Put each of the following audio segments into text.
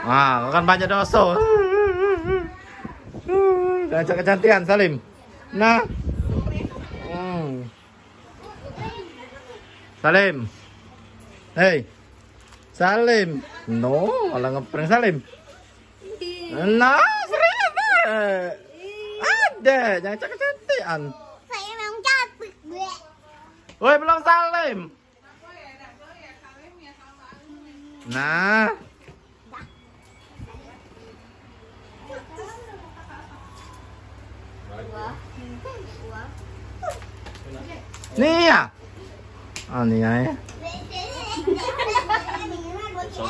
Ah, kan banyak dosa. Ajak kecantian Salim. Nah. Salim. Hei. Salim. No, malah ngeprank Salim. Nah, serius. Ada, jangan cantik-cantikan. Saya memang cantik, gue. Woi, belum Salim. Nah. Nih ya. Oh, nih ya.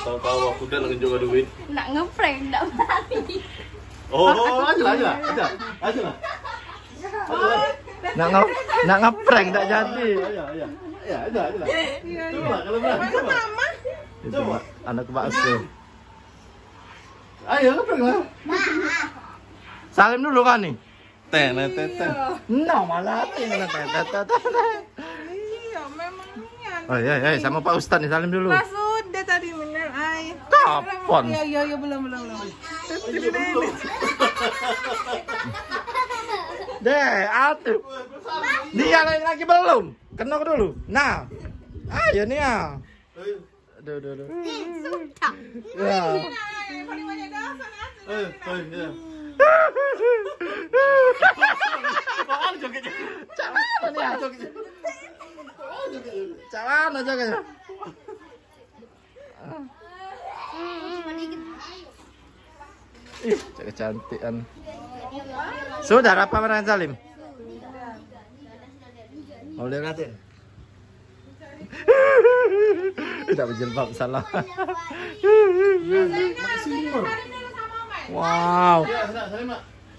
Tahu aku udah lagi juga duit. Nak ngeprank, nak berani. Oh, aja. Nak ngeprank tak jadi. Aja. Coba kalau berani. Coba. Anak bakso. Ayo ngeprank lah. Salim dulu kan nih. Teh. No, malah teh. Iya, memang niat. Oh iya, sama Pak Ustadz nih, Salim dulu. Pas udah tadi bener, ay. Kapan? Iya, belum. Deh, atuh. Dia lagi belum. Kenok dulu. Nah. Ayo nih ya. Aduh. Ya. Paling banyak dosa Ya. Calon aja kayaknya. Ih, kecantikan. Sudah apa Maran Salim? Mau lihatin? Tidak berjilbab salah. Wow.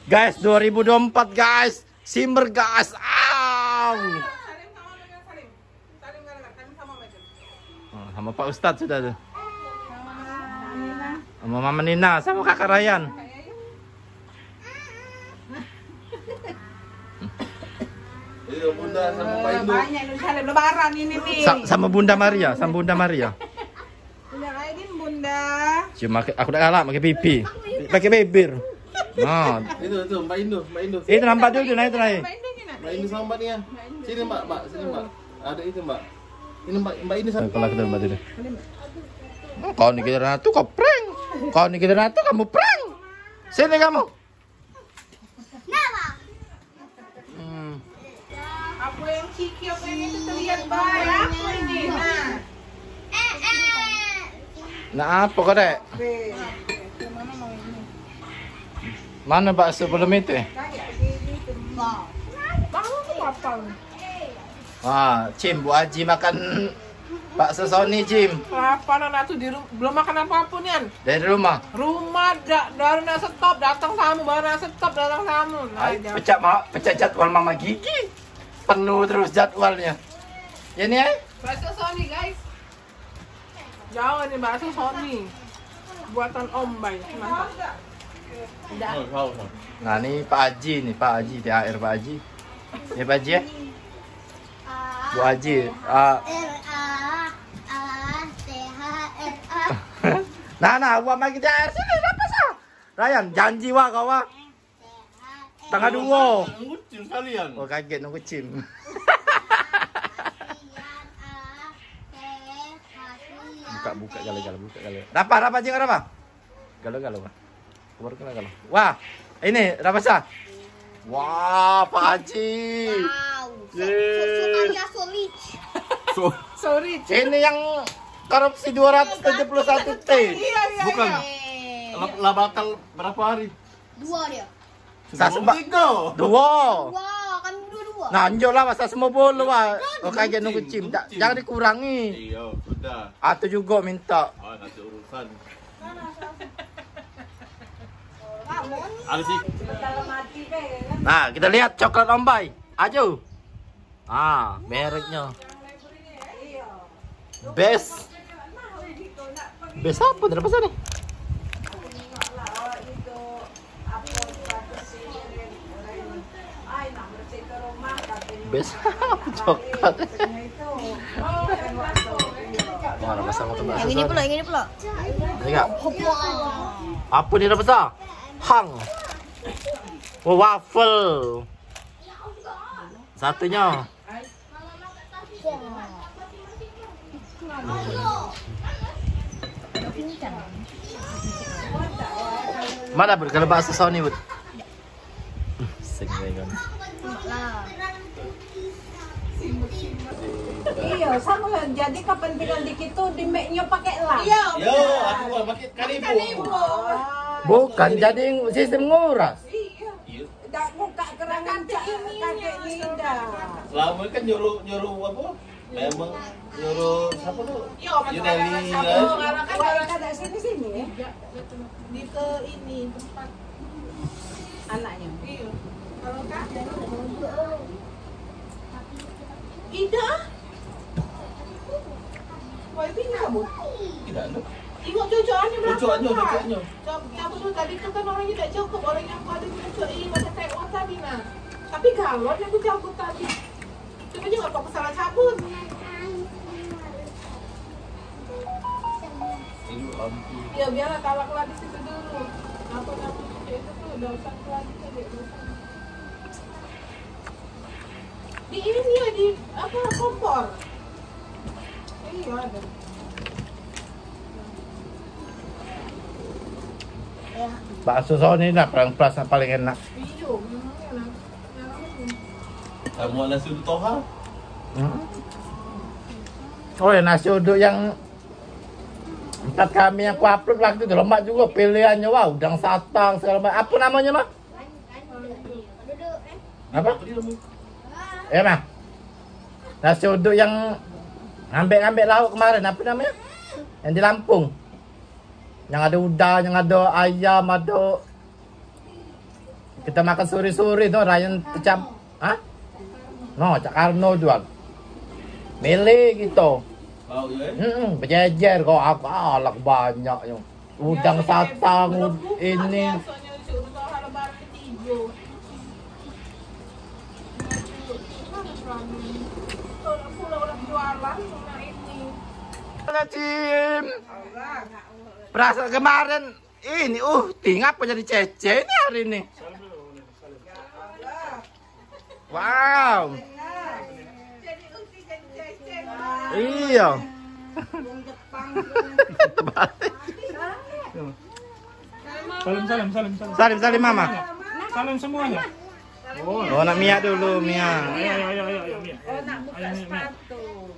Guys, 2024 guys. Simber guys. Sama Pak Ustadz sudah tuh. Sama Mama Nina, sama Kakak Ryan. Iya, Bunda sama Pak Indo. Banyak nih, lebaran ini nih. Sama Bunda Maria, Bunda Aidin, Bunda. Cuma aku udah kalah pakai pipi. Pakai bibir. Nah, Itu Mbak Indo. itu nampak dulu nah itu naik. Mbak Indo sama Mbak Nia. Sini Mbak, sini Mbak. Ada itu Mbak. Ini Mbak Indo sama. Kalau kita Mbak dulu. Kau nih kita ratu kau prank. Kau nih kita ratu kamu prank. Sini kamu. Apa yang Kiki, apa yang itu terlihat baik. Apa ini? Nah, apa kau dek? Mana mau ini? Mana bakso belum itu? Kayak gitu. Bangun tuh apa? Wah, Cim, Bu Haji makan bakso Sony, Cim. Apa anak tuh belum makan apapun Yan. Dari rumah. Dari nak stop datang tamu, baru nak stop datang tamu. Pecah jadwal Mama Gigi. Penuh terus jadwalnya. Ya nih, Bakso Sony guys. Jangan nih bakso Sony. Buatan Om Bay, mantap. Nah, ini Pak Haji THR Pak Haji. Ya Pak Haji ya. Bu Haji. Nah, buat lagi THR sini apa sah? Ryan, janji wah kau wah. Tanggal 2. Ngucil kalian. Oh kaget nunggu Cim. buka galau. Rapa jeng apa? Galau. Keluar. Wah, ini rapa sah? Wah, Pak Haji. Wow. Sorry. Ini yang korupsi 271 T. Bukan. Lah batal berapa hari? 2 dia. Dua. Kan dua. Nah, anjol lah masa semua bolu wah. Oh kaget nunggu Cim. Jangan dikurangi. Iya, sudah. Atau juga minta. Oh, nanti urusan. Ada sih. Nah, kita lihat coklat Ombay. Ajo. Mereknya. Best apa? Berapa sih nih? Best coklat. Wah, masang motor. Yang ini pula. Ini enggak? Apa ni dah besar? Hang. Oh, waffle. Satunya. Mana bud kalau bakso Sony bud? Sing kan. Iya, sama lah. Jadi kepentingan di situ di make-nya pakai lah. Iya. Yo, aku mau pakai kalibu. Bukan jadi sistem nguras. Iya. Tak buka kerangan kakek Linda. Selama kan nyuruh apa? Memang nyuruh siapa tuh? Yuneli. Wah, ada sini. Di ke ini tempat Anaknya. iya. Kalau kak Ida. Wah, ini kamu. Tidak ada. Tengok cucuannya berapa? Cucuannya. Cabut dulu tadi tu kan orangnya tak cukup. Orang yang aku ada cucuk ini macam taiwan tadi nah. Tapi galon yang aku cabut tadi. Cuma juga apa salah cabut. Ini lampu. Ya biarlah talaklah di situ dulu. Apa namanya itu tuh udah usah lagi tadi. Di ini ya di apa kompor. Iya ada. Bakso Sony nak paling plus paling enak. Iya, memang enak. Kamu nasi uduk toha? Oh ya nasi uduk yang tempat kami yang ku upload waktu itu lemak juga pilihannya wah udang satang segala macam. Apa namanya mah? Apa? Mah. Nasi uduk yang ngambek-ngambek lauk kemarin apa namanya? Yang di Lampung. Yang ada udang, yang ada ayam, ada kita makan sore-sore tuh Ryan kecap. Hah? No, Cak Karno jual. Milih gitu. Mau ya? Berjejer kok aku alak banyak yang udang satang ini. Cim. Perasaan kemarin ini ngapa jadi cece ini hari ini. Wow. Iya. Salim mama. Salam semuanya. Oh, nak Mia dulu, Mia. Ayo, Mia. Oh, nak buka sepatu.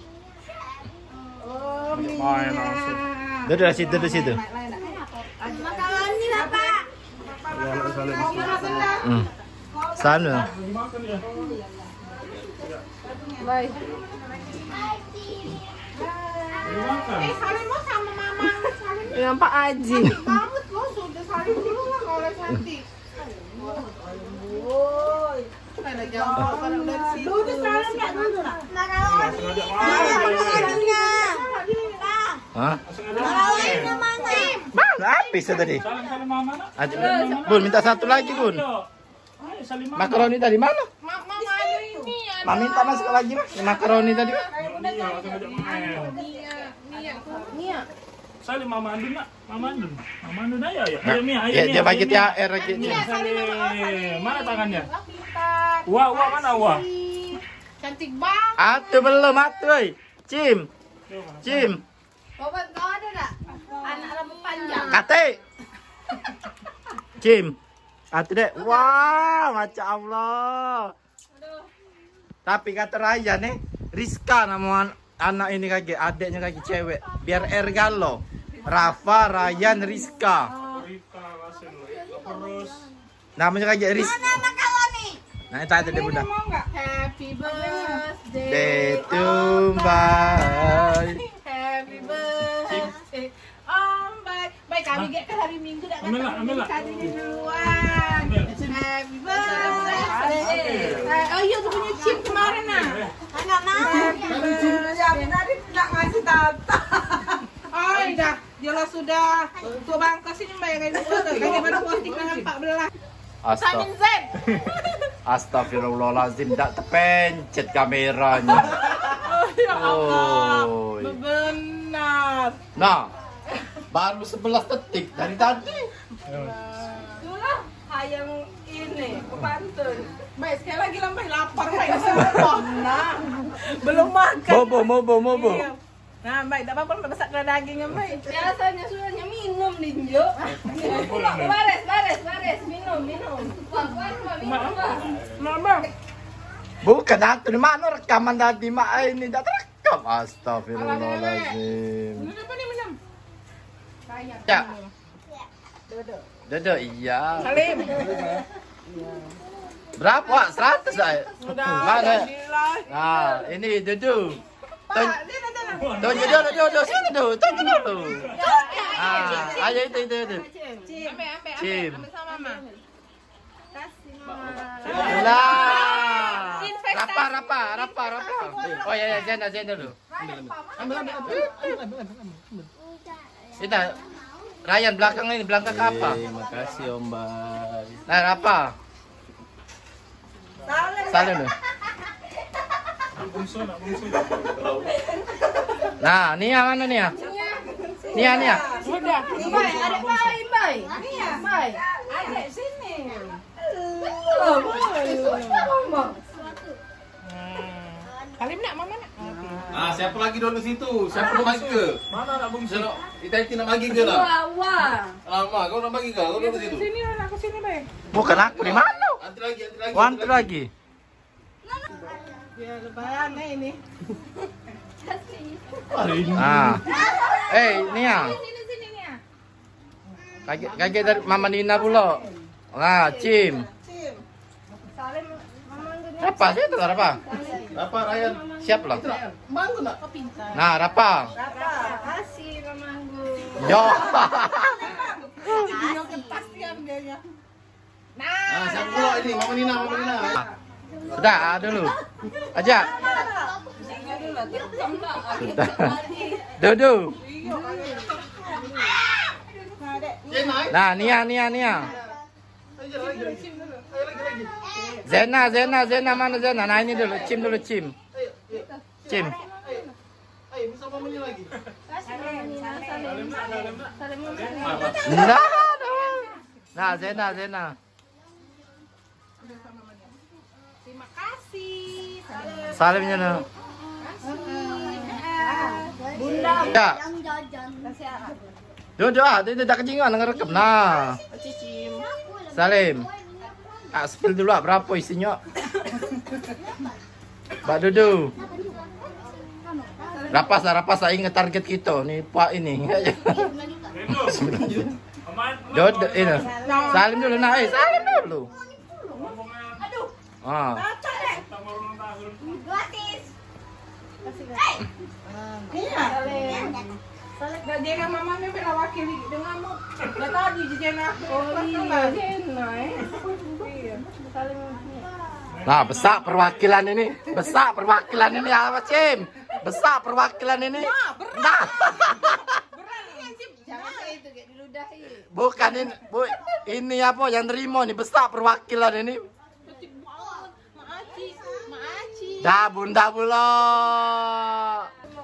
Oh, Main langsung. Duduk di situ. Makaroni Bapak. Sana. Dimakan ya. Baik. Dimakan. Salim mau sama mama. Salim Dengan Pak Haji. banget lo sudah salim dulu lah kalau cantik. Woi. Ada jauh kalau dari situ. Dulu salam enggak dulu nak? Makaroni. Sengaja Hah? Makaroni mana? Mana habis tadi? Salam mama nak. Bun, minta satu lagi, Bun. Ayo salim mama. Makaroni tadi mana? Mama ada ini ya. Mama minta masuk lagi, Mas. Makaroni tadi. Iya, sengaja main. Nia. Salim mama Andun nak. Mama Andun ayo. Ayo Mia, ayo Ya, Mia. dia bagi ayo, Mia. THR lagi. Salim. Mana tangannya? Wah, mana wah? Cantik banget. Atuh belum atuh. Cim. Bapak kau ada tak? Anak rambut panjang. Kate. Cim. Atuh dek. Wah, Masya Allah. Tapi kata Raya nih, Rizka nama anak ini kaki, adiknya kaki cewek. Biar Ergalo. Rafa, Ryan, Rizka. Rita, Rasul. Terus Namanya kaki Rizka. Makaroni. Nah, itu ada deh bunda. Happy birthday Day to Mbak. Happy birthday Om Bay. Baik kami get ke hari Minggu dah Ambil lah. Tadi duluan. Happy birthday. Oh iya tu punya chip kemarin nah. Enggak mau. Ya, tadi nak ngasih tata. Oh dah. Jelas sudah. Tua bangkas ini bayar kayak gitu. Kayak baru posting dengan 14. Samin Z. Astagfirullahaladzim, tak terpencet kameranya. Ya Allah. Oh. Benar. Nah, Baru 11 detik dari tadi. Itulah hayang ini kepantun. Baik, sekali lagi lah, Mbak. Lapar, Mbak. Nah, Belum makan. Mobo. iya. Nah, Mbak, tak apa-apa, Mbak. Masak kena dagingnya, Mbak. Biasanya sudahnya minum Ninjo. Bares, minum. Wah, minum. Mama. Bukan aku di mana rekaman tadi mak ini tidak terekam. Astagfirullahaladzim. Minum apa nih, minum? Ya. Dodo iya. Salim. Berapa? 100 saya. Sudah. Mana? Alhamdulillah. Nah, ini Dodo. Pak, dia dah. Dodo sini dulu. Tunggu dulu. Ah, ayo itu. Ambil. Cim. Ambil sama Mama. Kasih Mama. Lah. Rapa. Oh ya, Zena dulu. Ambil. Kita Ryan belakang apa? Makasih Om Bay. Nah, Rapa. Salim lu. Bungsu. Nah, Nia mana Nia? Nia. Sudah. Mbak, ada Mbak. Iya, Mbak. Ada sini. Salim nak, Mama nak. Ah, siapa lagi dulu situ? Siapa nak bagi ke? Mana nak bungsu? Selok, Ita nak bagi ke lah? Wah. Lama, kau nak bagi ke? Kau duduk situ. Sini lah, aku sini, Mbak. Bukan aku di mana? Antri lagi. Wantu lagi. Ya, lebaran ini. Ah. Nia. Sini ya. Kaget dari Mama Nina pula. Nah, Cim. Salim Mama dunia. Rapa sih itu Rapa? Apa Ryan? Siap loh. Bangun nak. Nah, Rapa. Kasih Mamaku. Yo. Kepastian dia. Ah, siapa pula ini? Mama Nina. Sudah dulu. Aja. Sudah. Dodo. Nah, Nia. Zena mana Zena? Nah, ini dulu, Cim. Cim. Ayo, bisa Mama Nina lagi. Salim Nah, Zena. Terima kasih. Salimnya no. Bunda. Ya. Kasih arah. Dodo itu dah kejingan ngerekam. Nah. Salim. Spill dulu berapa isinya? Mbak Dodo. Rapas saya ingat target kita nih Pak ini. Dodo ini. Salim dulu salim dulu. Ah. Dah jangan Mama ni bila wakili denganmu. Dah tadi jangan aku. Oh iya, Jena. Salim. Nah, besar perwakilan ini apa Cim? Besar perwakilan ini. Nah. Jangan kayak itu kayak diludahi. Bukan ini apa yang nerima nih besar perwakilan ini. Maaci. Dah bunda pula.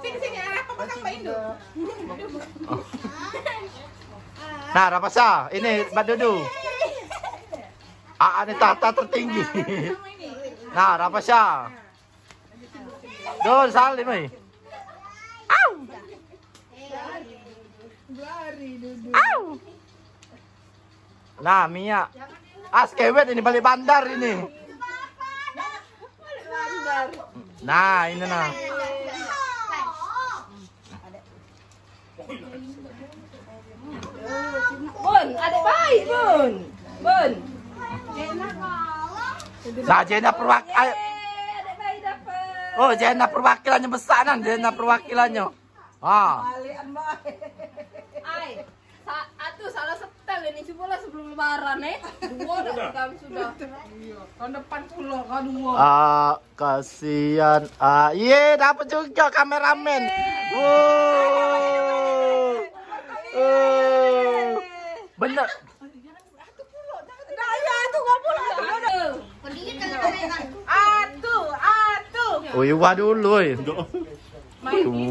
Sini apa pasang Mbak Indo. Nah, Rapasa, ini Mbak Dodo. Ini tahta tertinggi. Nah, Rapasa. Dul salim nih. Au. Nah, Mia. Kewet ini balik bandar ini. Nah, ini nah. Bun, adik baik, Bun. Nah, Jena perwakilan. Adik baik dapat. Oh, Jena perwakilannya besar nan, Jena perwakilannya. Ah. Ai, salah setel ini coba sebelum lebaran Dua dah sudah. Tahun depan pulau kau 2. Kasihan. Iya, dapat juga kameramen. Bener. Wah dulu.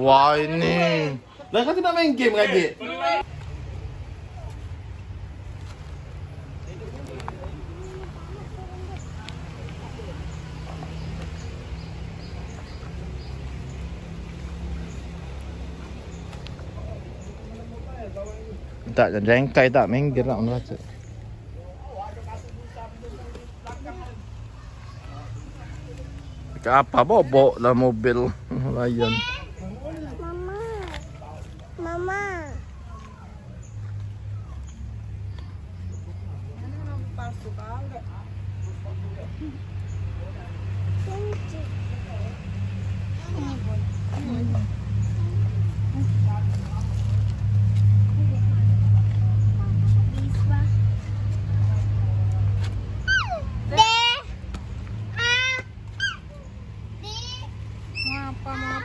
Wah ini. Dah kau tidak main game lagi. Tak jengkai tak minggir nak baca. Apa bobok lah mobil layan. Mama. Palsu kali.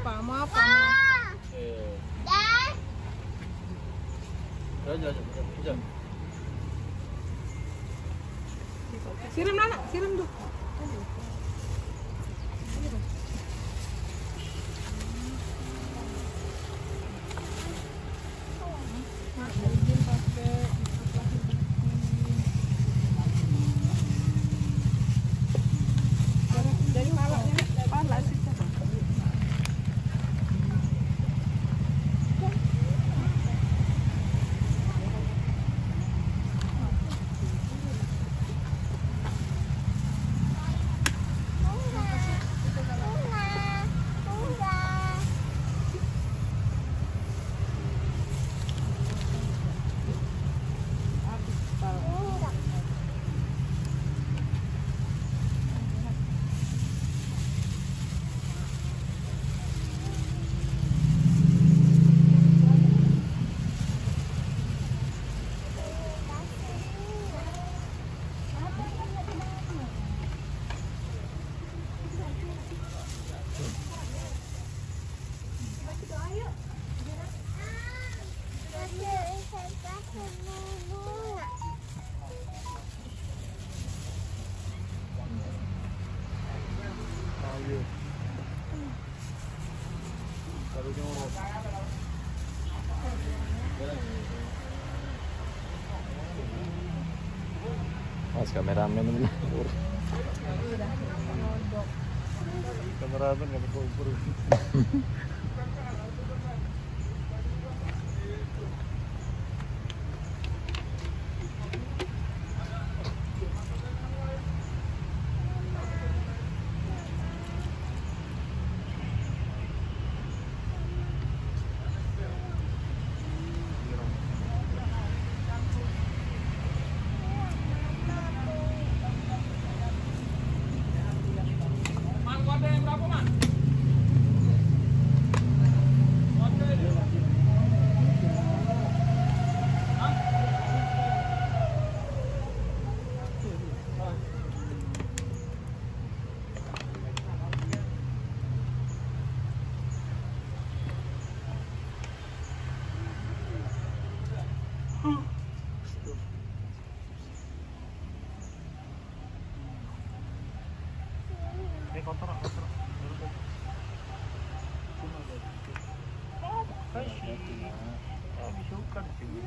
Mau apa? Jom. Siram anak, siram tuh. Dari malaknya panas sih. Mas kameramen benar. Kameramen nggak berukur. Kotor. Suka di sini.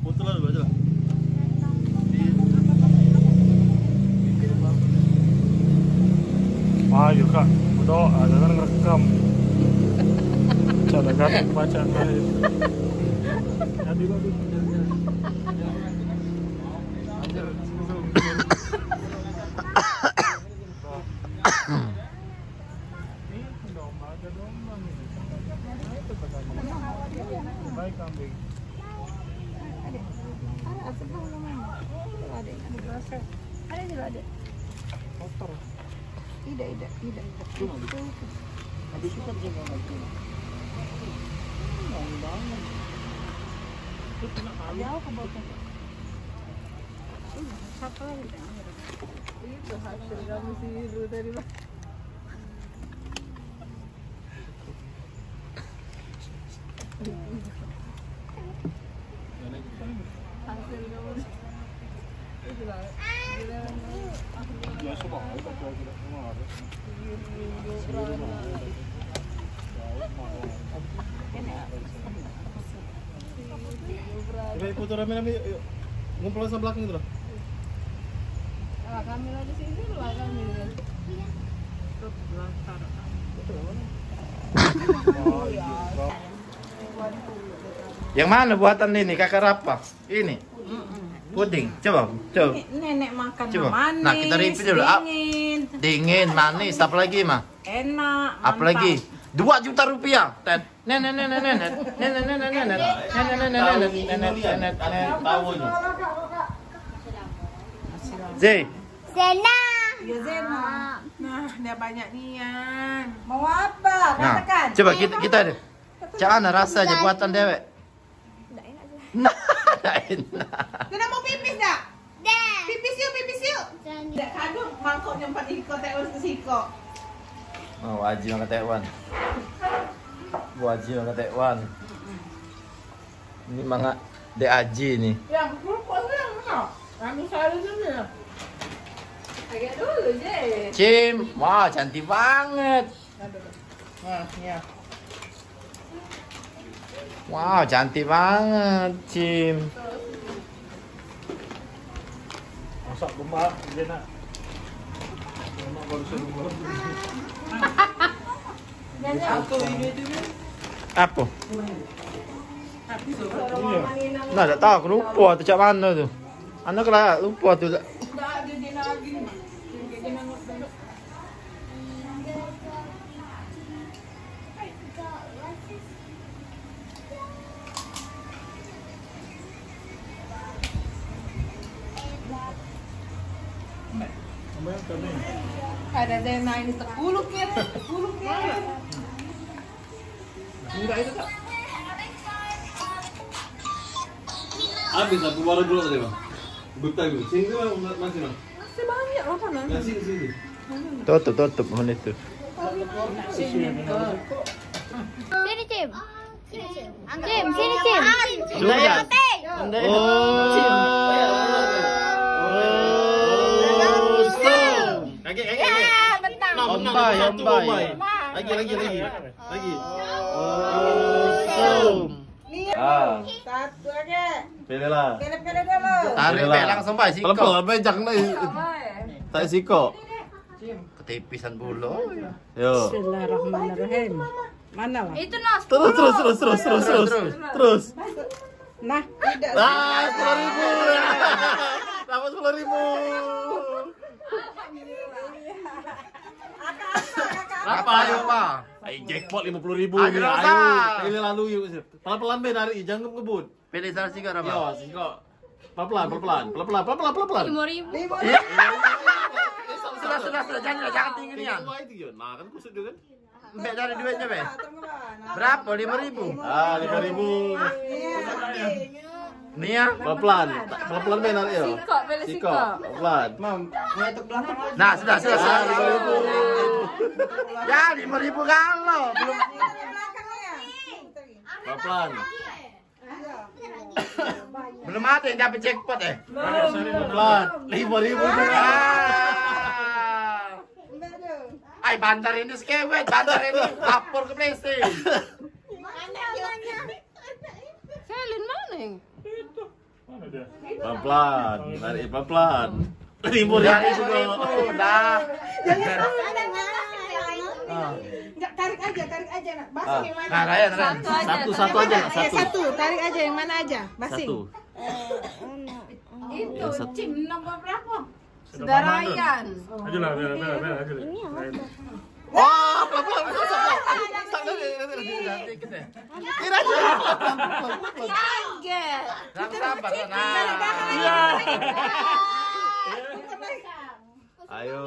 Foto lah baca lah. Ayo kak, berdoa jangan ngerekam. Cara kata bacaan lain. Jadi bagus. Ini domba ada domba nih. Itu petani. Baik kambing. Ada juga ada. Kotor. Tidak. Habis itu kan jangan lagi. Jauh ke bawah. Satu lagi. Itu hasil kamu sih dulu tadi lah. Hasil kamu. Itu lah. Ya semua itu tidak semua ada. Coba foto rame-rame yuk. Ngumpul sama belakang itu loh. Lah kami lah di sini lah kami. Yang mana buatan ini kakak Rapa? Ini. Puding. Coba. Nenek makan Coba. manis. Nah, kita review dulu. Dingin. Dingin, manis, apa lagi mah? Enak. Apa lagi? 2 juta rupiah. Z. Zena. Ya Zena. Nah, dia banyak nian. Mau apa? Nah, Katakan. coba kita deh. Cak mana rasanya buatan dewek? Nah, enak. Zena mau pipis dah? Dah. Pipis yuk. Dak kandung mangkoknya 4 iko tewas ke siko. Oh, Aji makan Taiwan. Bu Aji makan Taiwan. Ini manga Dek Aji nih. Yang kerupuk yang mana? Kami selalu dulu ya. Agak dulu je. Cim, wah cantik banget. Nah, ya. Wow, cantik banget, Cim. Masak gemar, dia nak. Mak baru suruh. Apa? Iya. Nah, tak tahu, aku lupa tu cak mana tu. Anak lah lupa tu. Dah ada dia lagi. Dia nak ada Zena ini sekuluknya. Enggak itu tak. Habis aku baru dulu tadi bang. Buta dulu. Sini tu masih bang. Masih banyak lah mana? Nah, sini. Tutup menit tu. Sini, Cim. Cim, sini, Cim. Sudah. Kaki. Ombai. Lagi. Satu aja. Pilihlah. Pilih dulu. Tarik be langsung bay siko. Pelan-pelan be jangan tak siko. Ketipisan bulu. Yo. Bismillahirrahmanirrahim. Mana lah? Itu nas. Terus. Nah, tidak. 10.000. Dapat 10.000. Apa ayo, Pak? Ayo jackpot 50.000 Ayo, ni. Pak. Ayo. Pilih lalu yuk. Pelan-pelan be tarik, jangan ngebut. Pilih salah siko apa? Yo, siko. Pelan-pelan. 5.000. Sudah, jangan tinggi ni. Nah, kan kusut dia kan. Be dari duitnya, Be. Berapa? 5.000. Ah, 5.000. Ni ya. Pelan-pelan be narik yo. Pilih Siko. siko. Pelan. Nah, sudah. Ya, 5.000 kalau belum. Pelan-pelan. Belum ada yang dapat jackpot Pelan. 5.000 juga. Ay, bandar ini skewet, bandar ini lapor ke PlayStation. Selin mana yang? Mana dia? Pelan-pelan. Narik pelan-pelan. 5.000 juga. Dah. Enggak, tarik aja nak. Basing yang mana? Nah, Ryan. Satu aja. Satu, tarik aja yang mana aja. Basing. Satu. Itu Yang satu. Cim nomor berapa? Sudah Saudara mana tu? Ryan. Ajalah, biar aja. Oh, pelan-pelan. Kira aja. Kaget. Sabar. Ayo.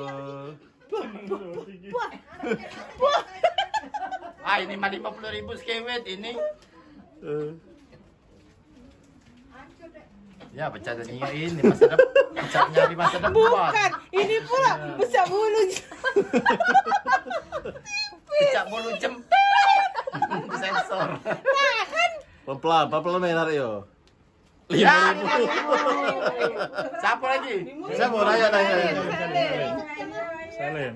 Ah, ini mah 50.000 skewet ini. Ya, pecah dunia ini masa depan. Pecah nyari masa depan. Bukan, ini pula besar bulu. Pecah bulu jempol. Sensor. Pelan-pelan main narik yo. Ya, 5.000. siapa lagi? Saya mau nanya. Salim.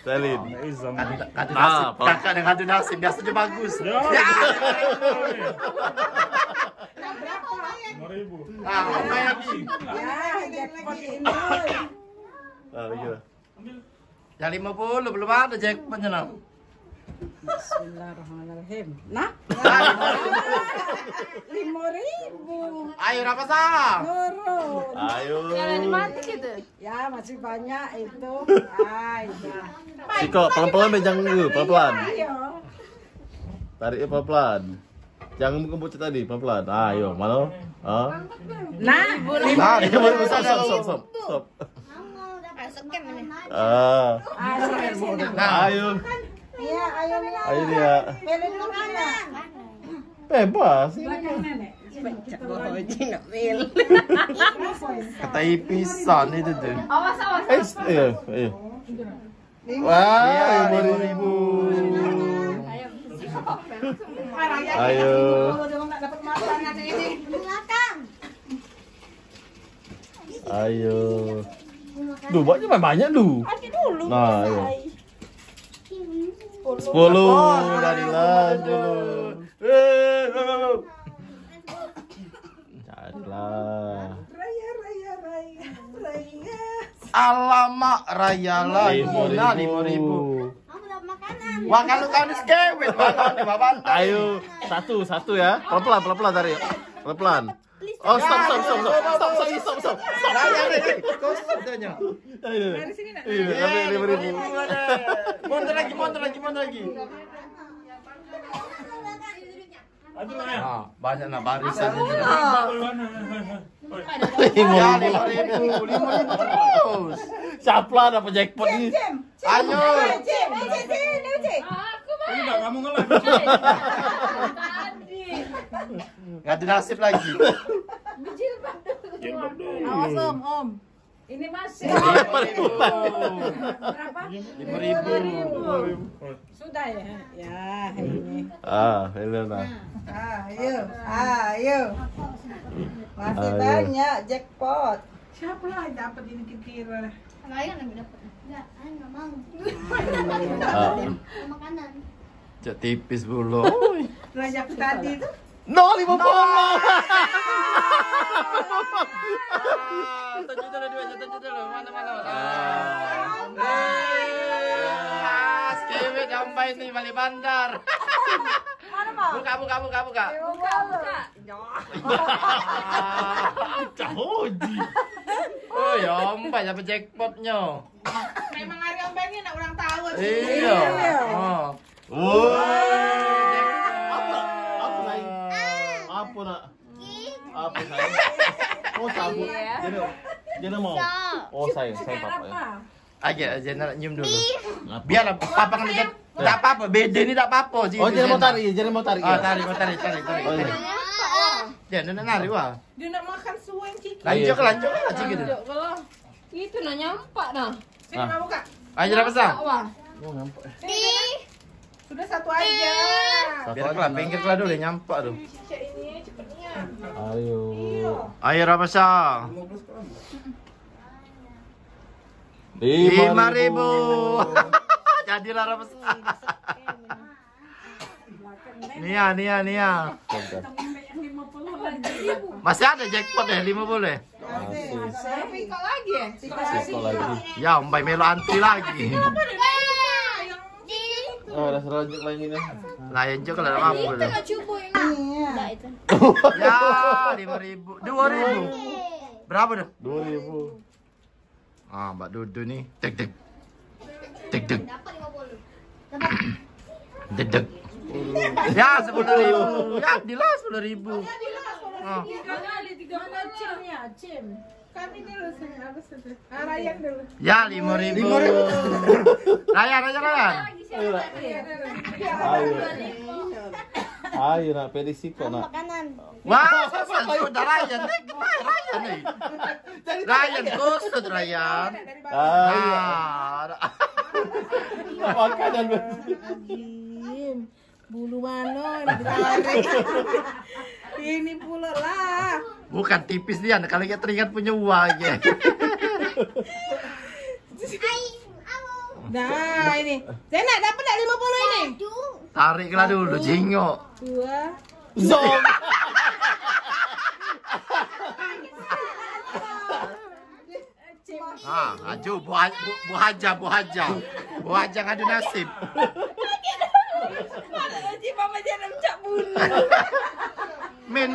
Salin. Izam. Ngadu Nah, nasib. Kakak yang ngadu nasib biasanya bagus. Ya. Ya. 5.000. Ah, apa lagi? Ah, gila. Ya 50 belum ada jackpotnya nah. Bismillahirrahmanirrahim. Nah, 5.000. Ayo apa sah? Turun. Ayo. Jalan mati gitu. Ya, masih banyak itu. Ay, dah. Siko, pelan-pelan bejang dulu, pelan-pelan. Ayo. Tariknya pelan-pelan. Jangan buka tadi, pelan-pelan. Ayo, mana? Ah. Nah, Nah, Stop. Ah. Nah, Ayo. iya, ayo Mila. Ayo dia. Pilih dulu mana? Bebas. Belakang nenek. kata pisan itu tuh. Awas awas. Iya. Wah, 5.000. Ayo. Ayo. Duh, banyak lu. Nah, ayo. 10 dari lanjut. Carilah. Raya. Alamak raya lagi. 5.000. Wah kalau kau ni skewet makan di bawah bantai. Ayo, satu ya. Pelan-pelan tarik. Pelan-pelan. Oh, stop. Raya ni. Kau sebetulnya. Ayo. Iya, tapi 5.000. Mundur lagi. Aduh ya. Ah, banyak nak barisan ini. Ya. 5.000 terus. Caplan apa jackpot ini? Ayo. Aku mah. Ini enggak kamu ngelag. Tadi. Ngadu nasib lagi. Jilbab dulu. Awas Om. Ini masih. 5.000. Berapa? 5.000. Sudah ya? Ya, ini. Ah, Helena. Ayo. Masih Ayo. banyak jackpot. Siapa lah yang dapat ini kira-kira? Cak tipis bulu. Rajak tadi itu. 50. Tunjuk dulu. Mana. Skewet sampai nih balik bandar. Mana mau? Buka. Buka. Cahoji. Oh ya, sampai dapat jackpotnya. Memang hari Om ini nak ulang tahun. Iya. Oh. Apa nak? Apa sayang? Oh, sabun. Jadi mau. Oh, sayang papa ya. Aja nak nyium dulu. Biar papa kan lihat. Tak apa-apa, beda ni tak apa-apa. Oh, jadi mau tarik. Oh, tarik. Oh, iya. Jangan nak narik wah. Dia nak makan sueng ciki. Lanjut lah cik gitu. Kalau itu nak nyampak dah. Sini mau buka. Ayo dah pasang. Wah. Oh, nampak. Sudah satu aja. Biar kelah pinggir kelah dulu nyampak tu. Cek ini cepatnya. Ayo. Ayo dah pasang. 5.000. Jadilah dah pasang. Nia. Masih ada jackpot ya 50 ya? Tapi kau lagi ya? Siko lagi. Ya, Mbak Melo antri lagi. Oh, udah selanjut lagi nih. Layan juga lah apa Itu dulu. nak cubu yang tak itu. Ya, 5.000. 2.000. Berapa dah? 2.000. Ah, Mbak Dudu nih. Deg. Dedek. Ya, 10.000. Ya, dilah 10.000. Ah. Cim. Kami dulu saya apa saja. Rayan dulu. Ya, 5.000. Rayan. Ayo nak pilih Siko nak. Wah, sudah Rayan. Rayan nih. Rayan, kusut Rayan. Ayo. Ah, Makanan. Jim. Bulu mana ini ditarik. Ini pula lah. bukan tipis dia, kalau kita teringat punya uang ya. Nah, ini. Zena dapat tak 50 ini? Tariklah dulu, jingok. 2. Zong. Aju Bu Haja ngadu nasib. Mama jangan cak bunuh. Min.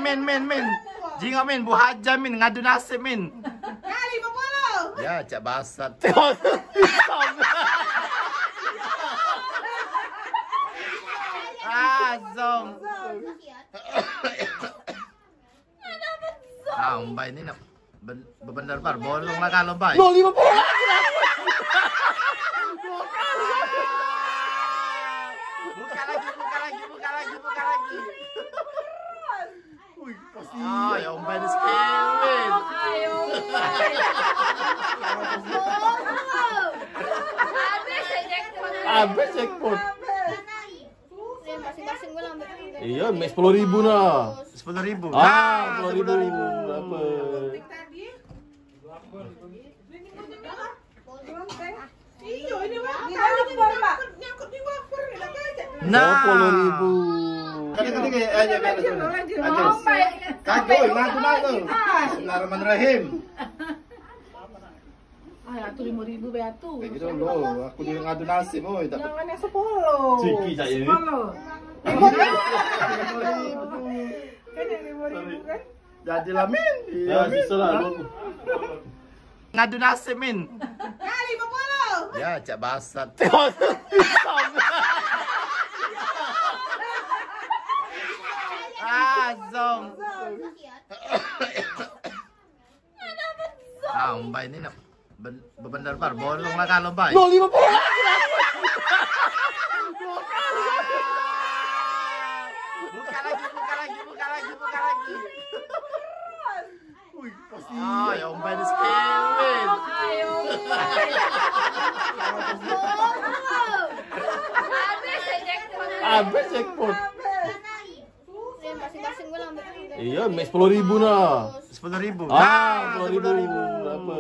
Jingok min, Bu Haja min ngadu nasib min. Kali 50. Ya, cak basat. Zong. Mbak ini nak benar-benar bolonglah kalau Mbak. 50. Buka lagi. Ya Mbak ini skillin. Habis jackpot. Masing-masing gue ambil. Iya, make 10.000 nah. 10.000. 10.000 berapa? Iya, ini mah kali ini Pak. Nyangkut di wafer ya aja. Nah, 10.000. Kali aja Kagoi, ngaku. Bismillahirrahmanirrahim. Ah, atu 5.000 be atu. Kayak gitu loh, aku di ngadu nasib, boy. Jangan yang 10. Ciki saya ini. 10. Kan yang 5.000 kan? Jadilah min. Ya, sisa lah. Ngadu nasib min. Kali 50. Ya, cak basat. Zong. Mbak ini nak benar-benar bolonglah kalau Mbak. 50. Buka lagi. Ya Mbak ini skillin. Habis jackpot. Masing-masing gue ambil. Iya, make 10.000 nah. 10.000. 10.000 berapa?